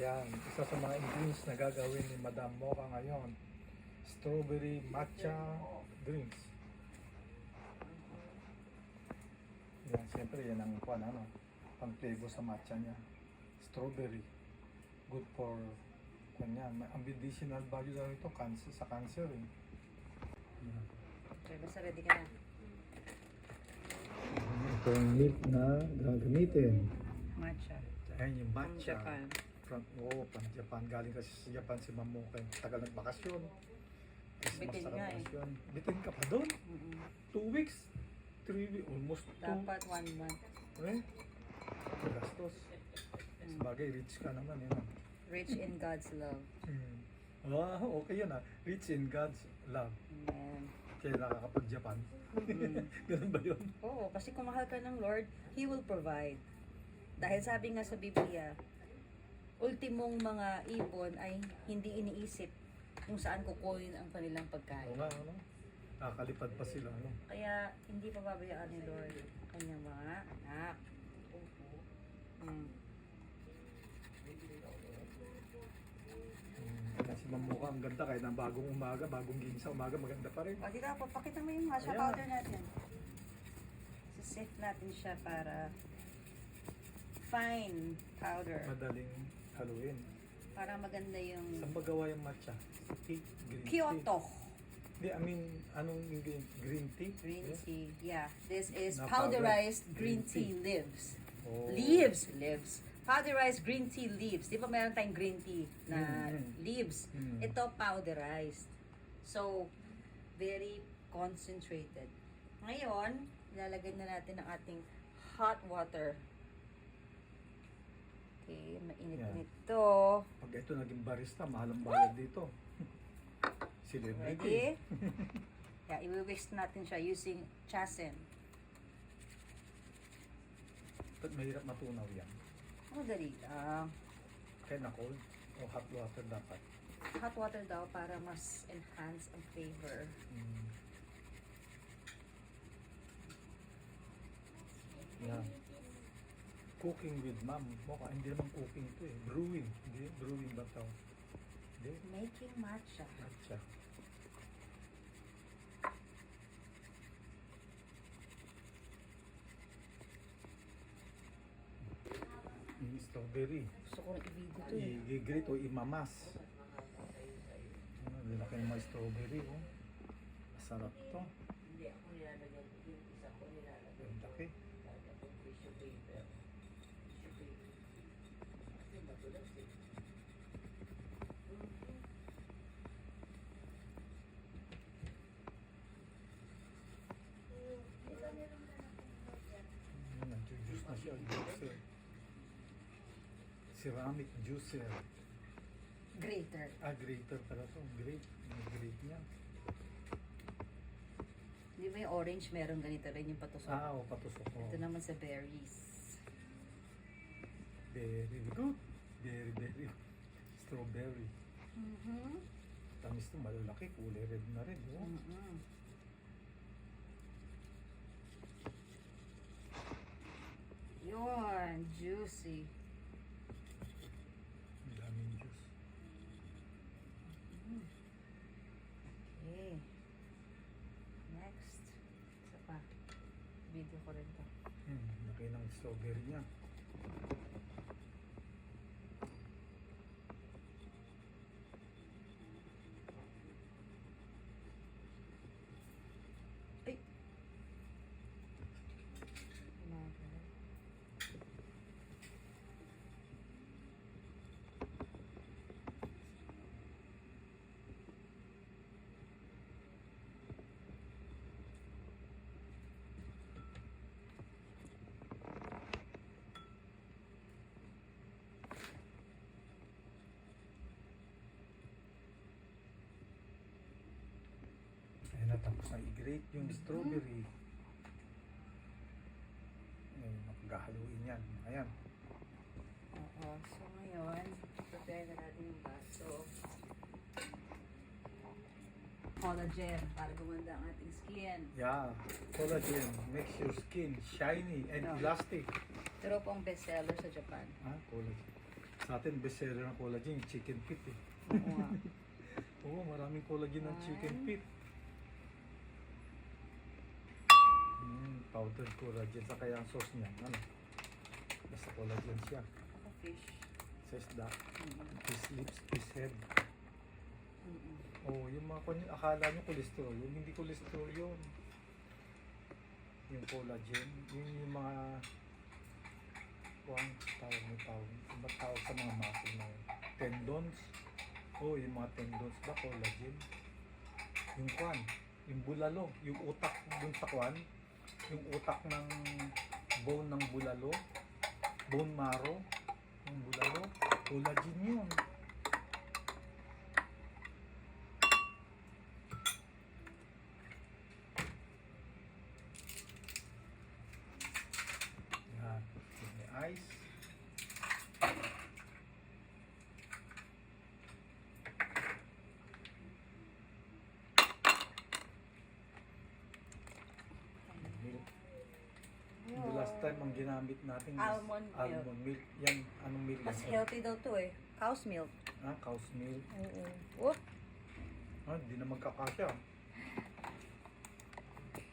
Yan, isa sa mga ingredients na gagawin ni Madam Mocha ngayon. Strawberry matcha drinks. Yan, siyempre yan ang pang flavor sa matcha niya. Strawberry. Good for kanyan. Ang medicinal value daw ito sa cancer eh. Yan. Okay, basta ready ka na. Ito yung milk na gagamitin. Matcha. Ayan yung From matcha. Japan. From Japan. Galing kasi sa Japan si Ma'am Mocha. Tagal nagbakasyon. Bitin nga eh. Bitin ka pa doon? Mm-mm. 2 weeks? 3 weeks? Almost 2. Dapat 1 month. Eh? Gastos. Sabagay, rich ka naman yun. Rich in God's love. Wow, okay yun ah. Rich in God's love. Amen. Kaya nakakapag-Japan. Ganun ba yun? Oo, kasi kung mahal ka ng Lord, He will provide. Dahil sabi nga sa Biblia, ultimong mga ibon ay hindi iniisip kung saan kukunin ang kanilang Oo pagkain. nga, ano? Nakakalipad pa sila, ano? Kaya hindi pababayaan ni Lord ang kanyang mga anak. Kasi Ma'am Mocha, ang ganda kahit na bagong umaga, bagong gising sa umaga, maganda pa rin. O, dito, papakita mo yung matcha Ayan. powder natin. Sisift natin siya para fine powder. Madaling haluin. Para maganda yung Saan ba gawa yung matcha? Tea? Green Kyoto. tea? Hindi, I mean, anong ingredient? Green tea? Green Yeah. tea. Yeah, this is Na powderized powder. green Green tea tea. leaves. Oh. Leaves. Powderized green tea leaves. Di ba meron tayong green tea na leaves? Mm. Ito powderized. So, very concentrated. Ngayon, ilalagay na natin ang ating hot water. Okay, mainit-init to. Pag ito naging barista, mahal ang bayad dito. Celebrity. Ready? Yeah, i-whisk natin siya using chasen. Ba't mahirap matunaw yan? Madali lang. Kaya na cold o hot water dapat. Hot water daw para mas enhance ang flavor. Mm. Yan. Cooking with Ma'am Mocha. Hindi naman cooking ito eh. Brewing. Hindi, brewing ba ito? Hindi. Making matcha. Matcha. Yung strawberry. Gusto ko rin i-video to eh. I-grate o imamas. Lalaki ng mga strawberry. Oh. Masarap to. Hindi ako nilalagyan. Yung isa ko nilalagyan. Ang laki. Lalagyan tissue paper. Tissue paper. Kasi matulas eh. Nag-juice na siya. Juicer. Ceramic juicer. Grater. Grater pala to. Grate. Yung grate niya. Di ba yung orange meron ganito rin yung patusok? O patusok ko. Ito naman sa berries. Very good. Very. Strawberry. Mm-hmm. Tamis to, malalaki. Kulay red na rin. Oh. Mm-hmm. Yun, juicy. Ang daming juice. Okay. Next. Isa pa. Video ko rin to. Laki ng strawberry niya. Ay! Umaga. Ayan na, tapos na i-grate yung strawberry. Ayan, napagahaluin yan. Ayan. Oo. So ngayon, prepare na natin yung baso. Collagen para gumanda ang ating skin. Yeah, collagen makes your skin shiny and No. elastic. Pero pong bestseller sa Japan. Collagen. Sa atin, best seller ng collagen, yung chicken feet eh. Oo nga. Oo, maraming collagen ng chicken Ah. feet. Powdered collagen. Sa kaya ang sauce niya, ano? Basta collagen siya. Ako fish. Sa isda, Mm-mm. fish lips, fish head. Mm-mm. Oo, yung mga akala nyo cholesterol, yung hindi cholesterol yun. Yung collagen, yung mga tawag. Ba't tawag sa mga muscle na yun? Tendons. Oo, yung mga tendons ba, collagen. Yung kwan, yung bulalo, yung utak dun sa kwan, yung utak ng bone ng bulalo, bone marrow, yung bulalo, collagen yun. Yan, may ice. Milk. The last time ang ginamit natin is Almond milk. almond milk. Yan, anong milk? Mas yan? healthy daw to eh. Cow's milk. Ah, cow's milk. Oo. Oh, Ah, hindi na magkakasya.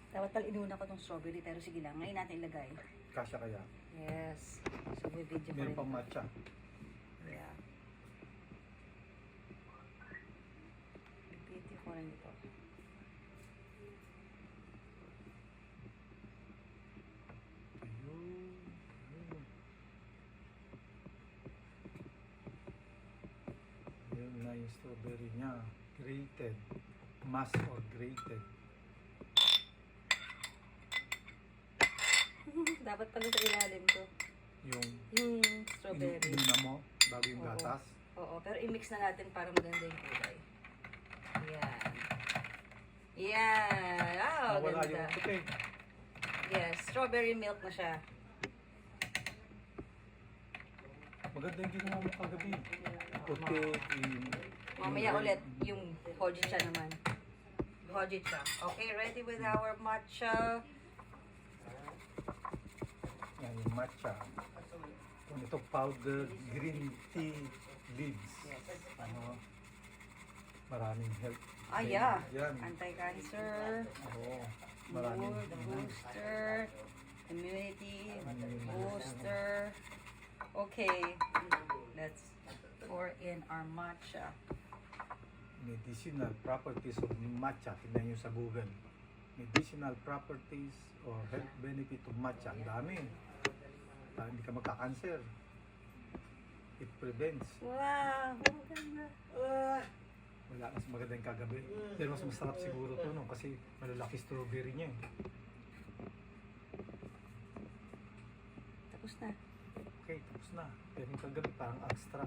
dapat pala inuna ko tong strawberry pero sige lang. Ngayon natin ilagay. Kasya kaya. Yes. So may video ko Meron rin. pang matcha. Yeah. Video ko rin ito. Ayun. Ayun. Ayun na yung strawberry niya. Grated. Mass or grated. Dapat pala sa ilalim to. Yung Yung strawberry. inuna mo bago yung Oo. gatas. Oo, pero i-mix na natin para maganda yung kulay. Yan. Yan. Oh, Nawala ganda. yung puti. Yes, strawberry milk na siya. Maganda yung ginawa mo kagabi. Puti. Mamaya ulit yung hojicha naman. Hojicha. Okay, ready with our matcha. Yan yung matcha. Kung ito powdered green tea leaves. Ano, maraming health. Ah, yeah. Yan. Anti-cancer. Oo. Maraming Mood booster. Immunity booster. Okay. Let's pour in our matcha. medicinal properties of matcha. Tignan nyo sa Google. Medicinal properties or health benefit of matcha. Ang dami. Hindi ka magka-cancer. It prevents. Wow! Maganda. Wala mas magandang kagabi. Pero mas masarap siguro to no? Kasi malalaki strawberry niya. Tapos na. Okay, tapos na. Pero yung kagabi parang extra.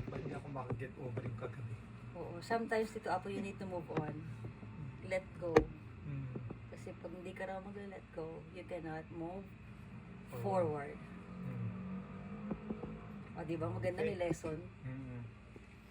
Ba't hindi ako makaget over yung kagabi? Oo. Sometimes dito, Apo, you need to move on. Let go. Hmm. Kasi pag hindi ka raw mag-let go, you cannot move forward. Hmm. O, di ba? Maganda Okay. ni lesson. Hmm.